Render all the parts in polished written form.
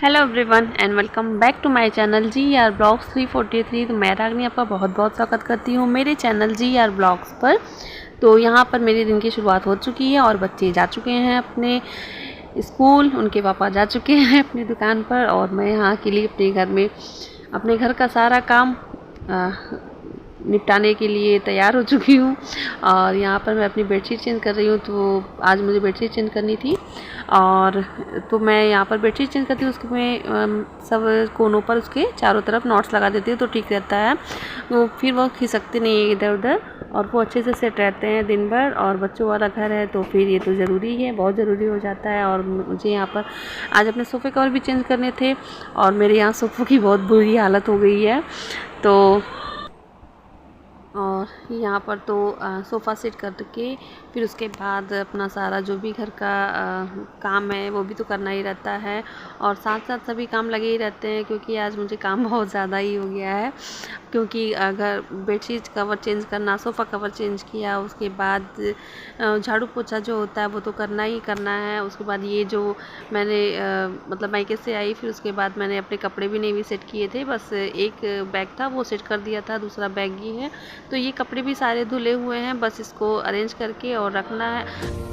Hello everyone and welcome back to my channel G R vlogs 343। तो मैं रागनी आपका बहुत बहुत स्वागत करती हूँ मेरे चैनल जी आर ब्लॉग्स पर। तो यहाँ पर मेरे दिन की शुरुआत हो चुकी है और बच्चे जा चुके हैं अपने स्कूल, उनके पापा जा चुके हैं अपनी दुकान पर और मैं यहाँ के लिए अपने घर का सारा काम निपटाने के लिए तैयार हो चुकी हूँ। और यहाँ पर मैं अपनी बेडशीट चेंज कर रही हूँ। तो आज मुझे बेडशीट चेंज करनी थी और तो मैं यहाँ पर बेडशीट चेंज करती हूँ। उसके मैं सब कोनों पर उसके चारों तरफ नॉट्स लगा देती हूँ तो ठीक रहता है। तो फिर वो खिसकते नहीं है इधर उधर और वो अच्छे से सेट रहते हैं दिन भर। और बच्चों वाला घर है तो फिर ये तो ज़रूरी है, बहुत ज़रूरी हो जाता है। और मुझे यहाँ पर आज अपने सोफ़े कवर भी चेंज करने थे और मेरे यहाँ सोफ़ों की बहुत बुरी हालत हो गई है। तो और यहाँ पर तो सोफ़ा सेट करके फिर उसके बाद अपना सारा जो भी घर का काम है वो भी तो करना ही रहता है। और साथ साथ सभी काम लगे ही रहते हैं क्योंकि आज मुझे काम बहुत ज़्यादा ही हो गया है। क्योंकि अगर बेडशीट कवर चेंज करना, सोफ़ा कवर चेंज किया, उसके बाद झाड़ू पोछा जो होता है वो तो करना ही करना है। उसके बाद ये जो मैंने मतलब मायके से आई फिर उसके बाद मैंने अपने कपड़े भी नहीं भी सेट किए थे। बस एक बैग था वो सेट कर दिया था, दूसरा बैग ही है। तो ये कपड़े भी सारे धुले हुए हैं, बस इसको अरेंज करके और रखना है।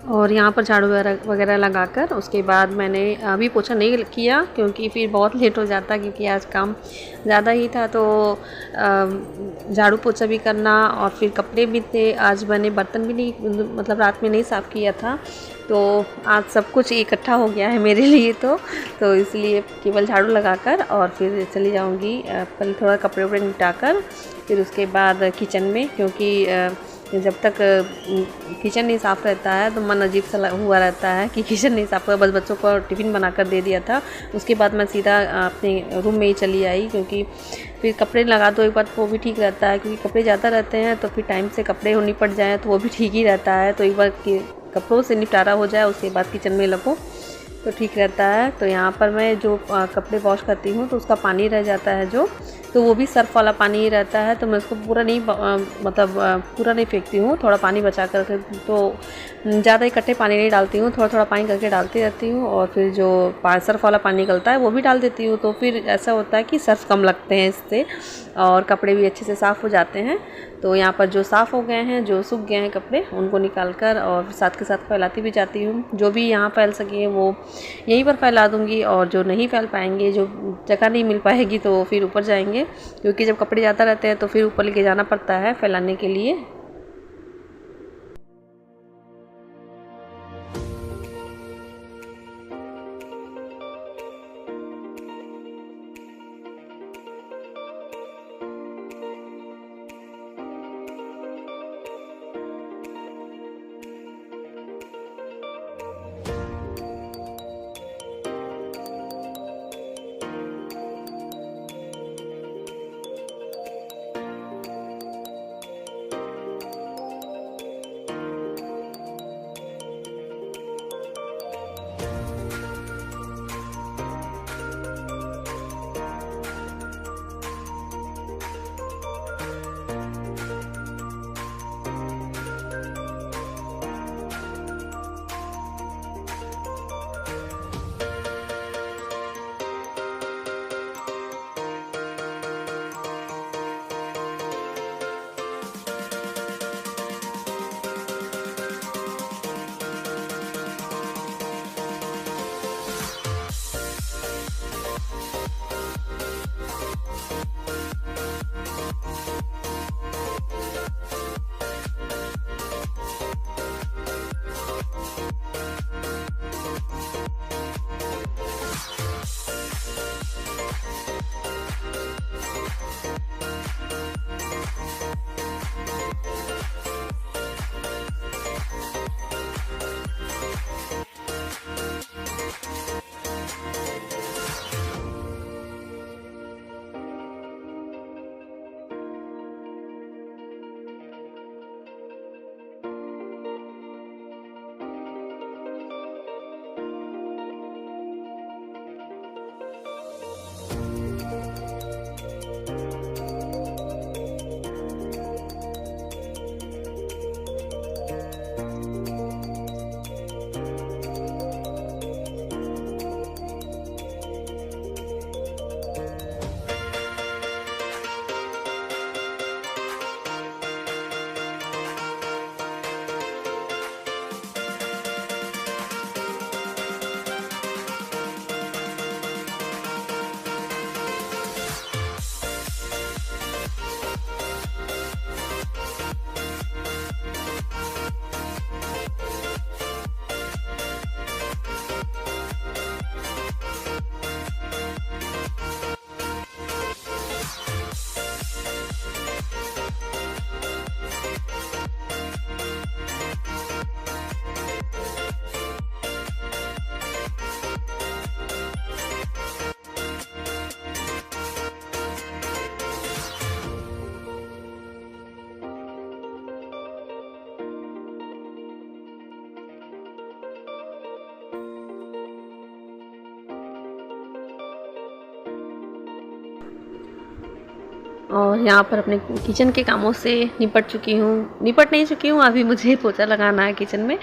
और यहाँ पर झाड़ू वगैरह लगाकर उसके बाद मैंने अभी पोछा नहीं किया क्योंकि फिर बहुत लेट हो जाता क्योंकि आज काम ज़्यादा ही था। तो झाड़ू पोछा भी करना और फिर कपड़े भी थे। आज मैंने बर्तन भी नहीं मतलब रात में नहीं साफ़ किया था तो आज सब कुछ इकट्ठा हो गया है मेरे लिए। तो इसलिए केवल झाड़ू लगाकर और फिर चली जाऊँगी। पहले थोड़ा कपड़े वपड़े निपटाकर फिर उसके बाद किचन में, क्योंकि जब तक किचन नहीं साफ़ रहता है तो मन अजीब सा हुआ रहता है कि किचन नहीं साफ़ हुआ। बस बच्चों को टिफ़िन बनाकर दे दिया था, उसके बाद मैं सीधा अपने रूम में ही चली आई क्योंकि फिर कपड़े लगा दो एक बार वो भी ठीक रहता है। क्योंकि कपड़े ज़्यादा रहते हैं तो फिर टाइम से कपड़े निपट जाएँ तो वो भी ठीक ही रहता है। तो एक बार कपड़ों से निपटारा हो जाए उसके बाद किचन में लगो तो ठीक रहता है। तो यहाँ पर मैं जो कपड़े वॉश करती हूँ तो उसका पानी रह जाता है जो, तो वो भी सर्फ वाला पानी ही रहता है। तो मैं उसको पूरा नहीं पूरा नहीं फेंकती हूँ, थोड़ा पानी बचा कर। तो ज़्यादा इकट्ठे पानी नहीं डालती हूँ, थोड़ा थोड़ा पानी करके डालती रहती हूँ। और फिर जो सर्फ वाला पानी निकलता है वो भी डाल देती हूँ। तो फिर ऐसा होता है कि सर्फ कम लगते हैं इससे और कपड़े भी अच्छे से साफ़ हो जाते हैं। तो यहाँ पर जो साफ़ हो गए हैं, जो सूख गए हैं कपड़े, उनको निकाल कर और साथ के साथ फैलाती भी जाती हूँ। जो भी यहाँ फैल सके वो यहीं पर फैला दूँगी और जो नहीं फैल पाएंगे, जो जगह नहीं मिल पाएगी तो फिर ऊपर जाएंगे क्योंकि जब कपड़े ज़्यादा रहते हैं तो फिर ऊपर लेके जाना पड़ता है फैलाने के लिए। और यहाँ पर अपने किचन के कामों से निपट नहीं चुकी हूँ, अभी मुझे पोछा लगाना है किचन में,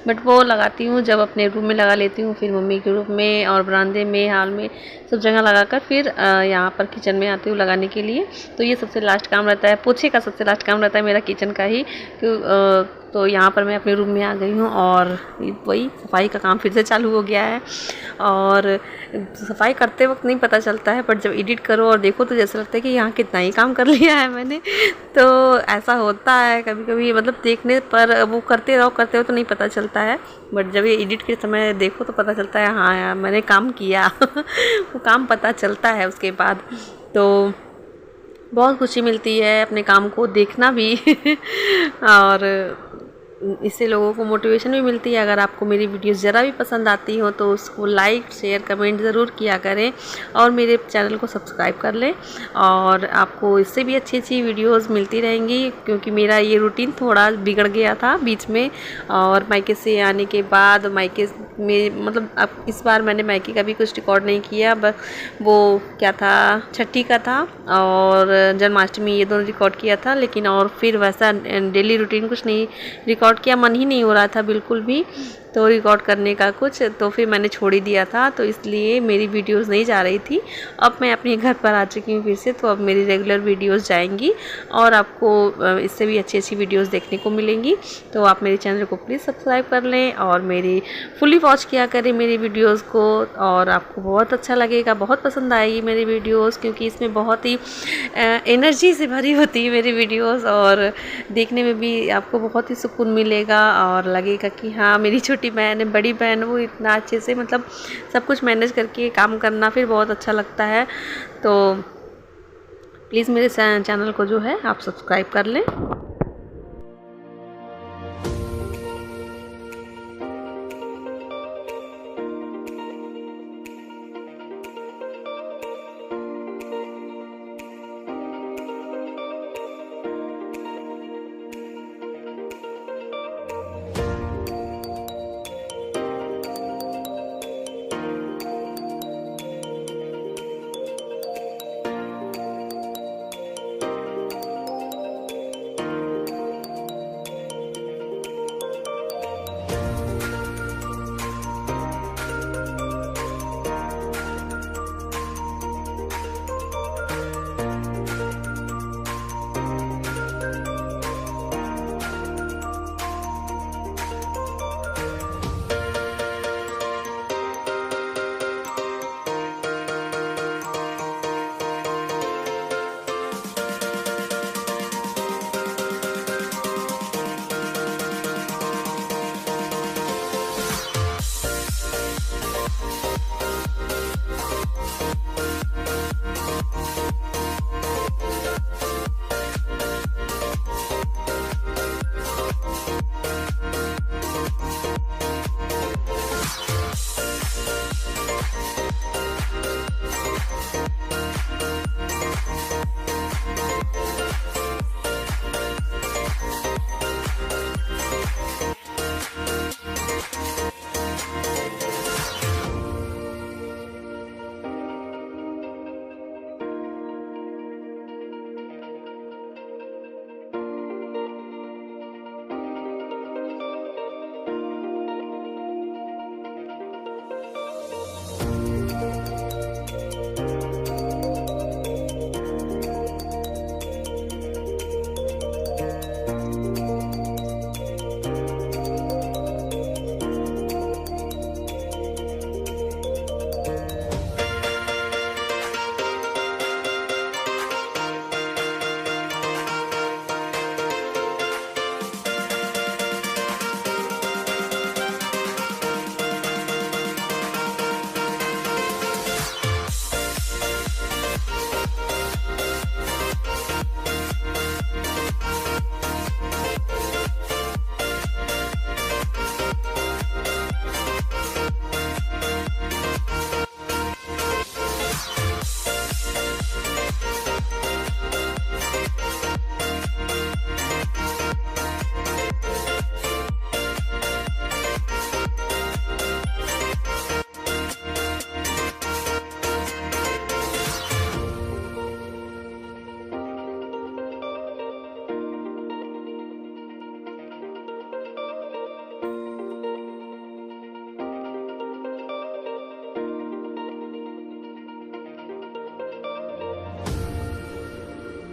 बट वो लगाती हूँ जब अपने रूम में लगा लेती हूँ, फिर मम्मी के रूम में और बरामदे में, हॉल में, सब जगह लगाकर फिर यहाँ पर किचन में आती हूँ लगाने के लिए। तो ये सबसे लास्ट काम रहता है, पोछे का सबसे लास्ट काम रहता है मेरा किचन का ही। तो यहाँ पर मैं अपने रूम में आ गई हूँ और वही सफाई का काम फिर से चालू हो गया है। और सफाई करते वक्त नहीं पता चलता है, बट जब एडिट करो और देखो तो जैसा लगता है कि यहाँ कितना ही काम कर लिया है मैंने। तो ऐसा होता है कभी कभी, मतलब देखने पर वो करते हो तो नहीं पता चलता है, बट जब ये एडिट के समय देखो तो पता चलता है हाँ यार मैंने काम किया। वो काम पता चलता है उसके बाद। तो बहुत खुशी मिलती है अपने काम को देखना भी। और इससे लोगों को मोटिवेशन भी मिलती है। अगर आपको मेरी वीडियोस ज़रा भी पसंद आती हो तो उसको लाइक शेयर कमेंट ज़रूर किया करें और मेरे चैनल को सब्सक्राइब कर लें। और आपको इससे भी अच्छी अच्छी वीडियोस मिलती रहेंगी, क्योंकि मेरा ये रूटीन थोड़ा बिगड़ गया था बीच में। और मायके से आने के बाद मायके में, मतलब अब इस बार मैंने मायके का भी कुछ रिकॉर्ड नहीं किया, बस वो क्या था, छठी का था और जन्माष्टमी, ये दोनों रिकॉर्ड किया था। लेकिन और फिर वैसा डेली रूटीन कुछ नहीं रिकॉर्ड किया, मन ही नहीं हो रहा था बिल्कुल भी तो रिकॉर्ड करने का कुछ, तो फिर मैंने छोड़ ही दिया था। तो इसलिए मेरी वीडियोस नहीं जा रही थी। अब मैं अपने घर पर आ चुकी हूँ फिर से, तो अब मेरी रेगुलर वीडियोस जाएंगी और आपको इससे भी अच्छी अच्छी वीडियोस देखने को मिलेंगी। तो आप मेरे चैनल को प्लीज़ सब्सक्राइब कर लें और मेरी फुली वॉच किया करें मेरी वीडियोज़ को, और आपको बहुत अच्छा लगेगा, बहुत पसंद आएगी मेरी वीडियोज़, क्योंकि इसमें बहुत ही एनर्जी से भरी होती है मेरी वीडियोज़। और देखने में भी आपको बहुत ही सुकून मिलेगा और लगेगा कि हाँ मेरी छोटी बहन है, बड़ी बहन, वो इतना अच्छे से मतलब सब कुछ मैनेज करके काम करना फिर बहुत अच्छा लगता है। तो प्लीज़ मेरे चैनल को जो है आप सब्सक्राइब कर लें।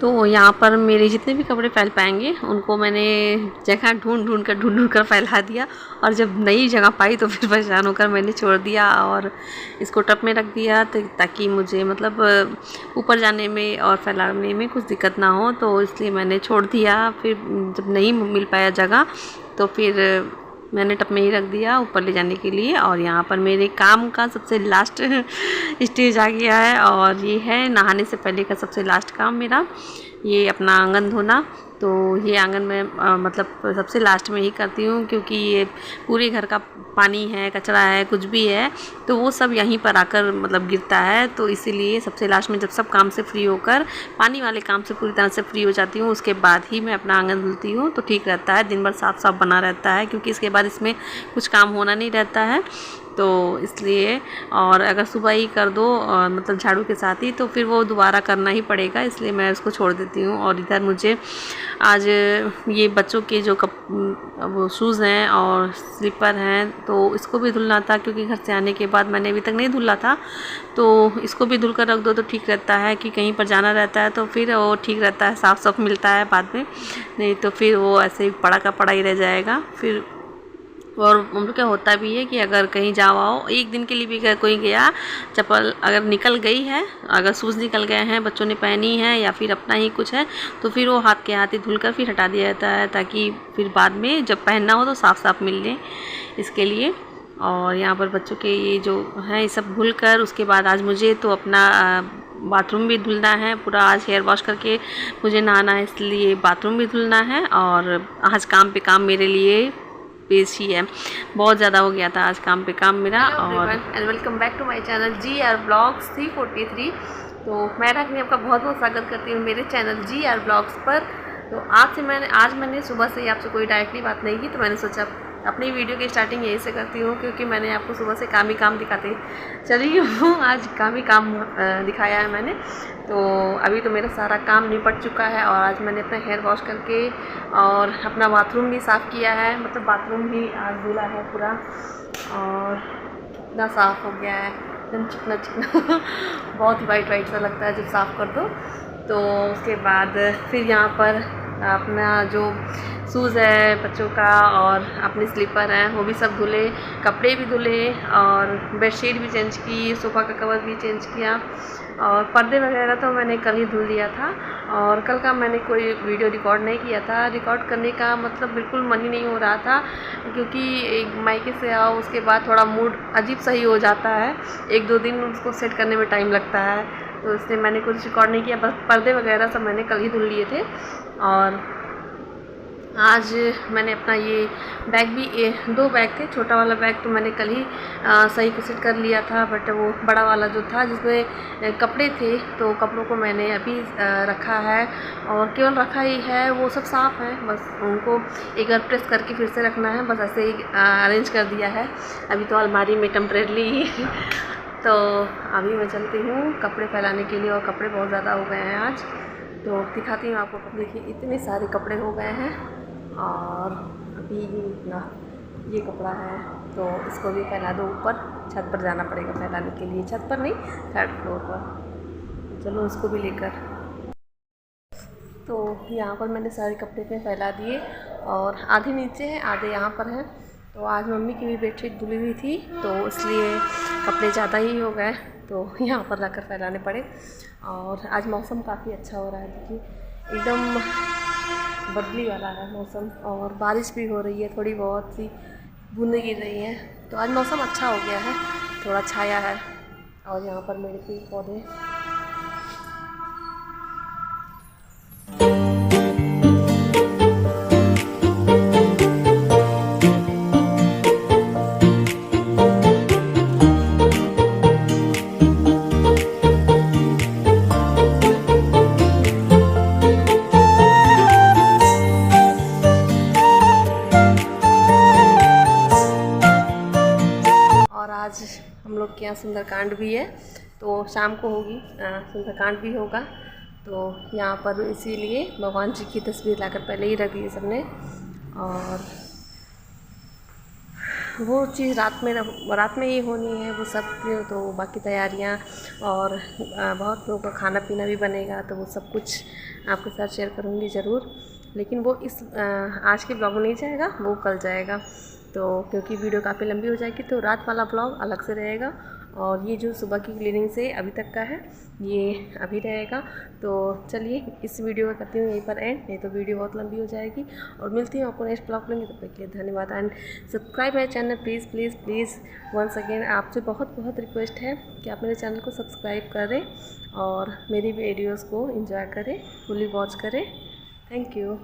तो यहाँ पर मेरे जितने भी कपड़े फैल पाएंगे उनको मैंने जगह ढूंढ कर फैला दिया, और जब नई जगह पाई तो फिर परेशान होकर मैंने छोड़ दिया और इसको टब में रख दिया ताकि मुझे मतलब ऊपर जाने में और फैलाने में कुछ दिक्कत ना हो। तो इसलिए मैंने छोड़ दिया। फिर जब नहीं मिल पाया जगह तो फिर मैंने टब में ही रख दिया ऊपर ले जाने के लिए। और यहाँ पर मेरे काम का सबसे लास्ट स्टेज आ गया है, और ये है नहाने से पहले का सबसे लास्ट काम मेरा, ये अपना आंगन धोना। तो ये आंगन में मतलब सबसे लास्ट में ही करती हूँ, क्योंकि ये पूरे घर का पानी है, कचरा है, कुछ भी है तो वो सब यहीं पर आकर मतलब गिरता है। तो इसीलिए सबसे लास्ट में जब सब काम से फ्री होकर, पानी वाले काम से पूरी तरह से फ्री हो जाती हूँ, उसके बाद ही मैं अपना आंगन धुलती हूँ। तो ठीक रहता है, दिन भर साफ साफ बना रहता है, क्योंकि इसके बाद इसमें कुछ काम होना नहीं रहता है। तो इसलिए, और अगर सुबह ही कर दो मतलब झाड़ू के साथ ही, तो फिर वो दोबारा करना ही पड़ेगा, इसलिए मैं उसको छोड़ देती हूँ। और इधर मुझे आज ये बच्चों के जो वो शूज़ हैं और स्लीपर हैं तो इसको भी धुलना था, क्योंकि घर से आने के बाद मैंने अभी तक नहीं धुला था। तो इसको भी धुल कर रख दो तो ठीक रहता है, कि कहीं पर जाना रहता है तो फिर वो ठीक रहता है, साफ़ साफ मिलता है बाद में, नहीं तो फिर वो ऐसे ही पड़ा का पड़ा ही रह जाएगा फिर। और हम क्या होता भी है कि अगर कहीं जाओ आओ, एक दिन के लिए भी अगर कोई गया, चप्पल अगर निकल गई है, अगर शूज़ निकल गए हैं, बच्चों ने पहनी है या फिर अपना ही कुछ है, तो फिर वो हाथ के हाथ ही धुलकर फिर हटा दिया जाता है, ताकि फिर बाद में जब पहनना हो तो साफ़ साफ मिल लें, इसके लिए। और यहाँ पर बच्चों के ये जो है ये सब धुल कर, उसके बाद आज मुझे तो अपना बाथरूम भी धुलना है पूरा। आज हेयर वॉश करके मुझे नहाना है, इसलिए बाथरूम भी धुलना है। और आज काम पे काम मेरे लिए पेश ही है, बहुत ज़्यादा हो गया था आज काम पे काम मेरा। और and welcome back to my channel GR Vlogs 343। तो मैं राखनी आपका बहुत बहुत स्वागत करती हूँ मेरे चैनल GR Vlogs पर। तो आज मैंने सुबह से ही आपसे कोई डायरेक्टली बात नहीं की, तो मैंने सोचा अपनी वीडियो की स्टार्टिंग यहीं से करती हूँ, क्योंकि मैंने आपको सुबह से काम ही काम दिखाते चली हूँ। आज काम ही काम दिखाया है मैंने। तो अभी तो मेरा सारा काम निपट चुका है, और आज मैंने अपना हेयर वॉश करके और अपना बाथरूम भी साफ़ किया है, मतलब बाथरूम भी आज धुला है पूरा, और इतना साफ़ हो गया है, एकदम चिकना चिकना बहुत ही वाइट वाइट सा लगता है जब साफ़ कर दो। तो उसके बाद फिर यहाँ पर अपना जो शूज़ है बच्चों का और अपने स्लीपर हैं वो भी सब धुले, कपड़े भी धुले, और बेडशीट भी चेंज की, सोफ़ा का कवर भी चेंज किया, और पर्दे वगैरह तो मैंने कल ही धुल दिया था। और कल का मैंने कोई वीडियो रिकॉर्ड नहीं किया था, रिकॉर्ड करने का मतलब बिल्कुल मन ही नहीं हो रहा था, क्योंकि एक मायके से आओ उसके बाद थोड़ा मूड अजीब सा ही हो जाता है, एक दो दिन उसको सेट करने में टाइम लगता है, तो इसलिए मैंने कुछ रिकॉर्ड नहीं किया। बस पर्दे वगैरह सब मैंने कल ही धुल लिए थे। और आज मैंने अपना ये बैग भी, 2 बैग थे, छोटा वाला बैग तो मैंने कल ही सही सेट कर लिया था, बट वो बड़ा वाला जो था जिसमें कपड़े थे, तो कपड़ों को मैंने अभी रखा है, और केवल रखा ही है, वो सब साफ़ है, बस उनको एक बार प्रेस करके फिर से रखना है, बस ऐसे ही अरेंज कर दिया है अभी तो अलमारी में टेम्परेरी। तो अभी मैं चलती हूँ कपड़े फैलाने के लिए, और कपड़े बहुत ज़्यादा हो गए हैं आज, तो दिखाती हूँ आपको। देखिए इतने सारे कपड़े हो गए हैं, और अभी ये कपड़ा है तो इसको भी फैला दो, ऊपर छत पर जाना पड़ेगा फैलाने के लिए, छत पर नहीं, 3rd फ्लोर पर। चलो इसको भी लेकर। तो यहाँ पर मैंने सारे कपड़े पे फैला दिए, और आधे नीचे हैं आधे यहाँ पर हैं। तो आज मम्मी की भी बेडशीट धुली हुई थी, तो इसलिए कपड़े ज़्यादा ही हो गए, तो यहाँ पर रखकर फैलाने पड़े। और आज मौसम काफ़ी अच्छा हो रहा है, देखिए एकदम बदली वाला है मौसम, और बारिश भी हो रही है, थोड़ी बहुत सी बूंदें गिर रही हैं, तो आज मौसम अच्छा हो गया है, थोड़ा छाया है। और यहाँ पर मेरे पेड़ पौधे, आज हम लोग के यहाँ सुंदरकांड भी है, तो शाम को होगी सुंदरकांड भी होगा, तो यहाँ पर इसीलिए भगवान जी की तस्वीर लाकर पहले ही रख दी सबने। और वो चीज़ रात में ही होनी है वो सब। तो बाकी तैयारियाँ और बहुत लोगों का खाना पीना भी बनेगा, तो वो सब कुछ आपके साथ शेयर करूँगी ज़रूर। लेकिन वो इस आज के ब्लॉग में नहीं जाएगा, वो कल जाएगा। तो क्योंकि वीडियो काफ़ी लंबी हो जाएगी, तो रात वाला ब्लॉग अलग से रहेगा और ये जो सुबह की क्लीनिंग से अभी तक का है ये अभी रहेगा। तो चलिए इस वीडियो का करती हूँ यहीं पर एंड, नहीं तो वीडियो बहुत लंबी हो जाएगी। और मिलती हूँ आपको नेक्स्ट ब्लॉग लेंगे, तब तक के लिए धन्यवाद and subscribe my channel please please please. Once again आपसे बहुत बहुत रिक्वेस्ट है कि आप मेरे चैनल को सब्सक्राइब करें और मेरी वीडियोज़ को एंजॉय करें, फुली वॉच करें। Thank you.